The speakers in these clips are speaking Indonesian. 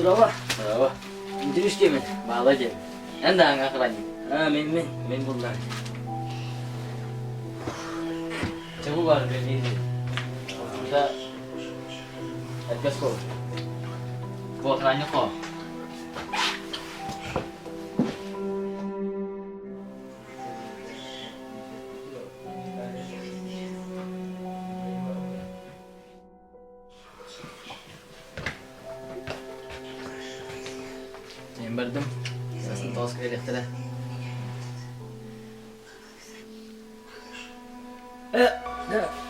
Bravo. Bravo. İndiriş demin. Bağla gel. Ben de hangi akılayım. Ha men bunlar. Çabuk var ben iyi. Burada herkes kol. Bu oturanı kol. Ben bildim. Sesini toz kıyılıktı.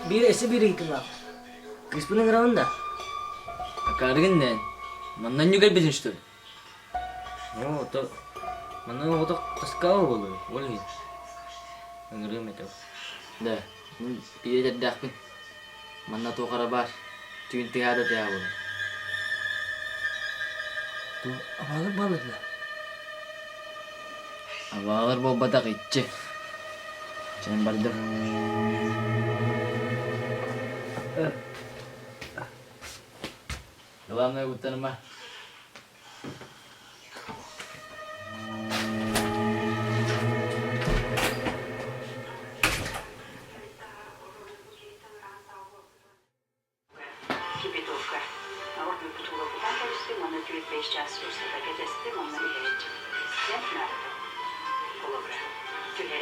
Biri esi biri gitti lan. Kısmının kırağında. Akargın ne? Mandan juga bizim işte. Yo, to. Mana otak tas kau bolu. Boleh. Ngeri itu. Da. Bir de dakın. Manna to karabar. Tüyün tihada tiha bu. Tu apa balut lah. Abalar bu badak içi. Jangan baldem. Devam ne utanma. mah. Кипятовка. А вот мы бутылку там повесим, он на 5 час, так это с тем, он на 9. Всем надо. Половина. Тюря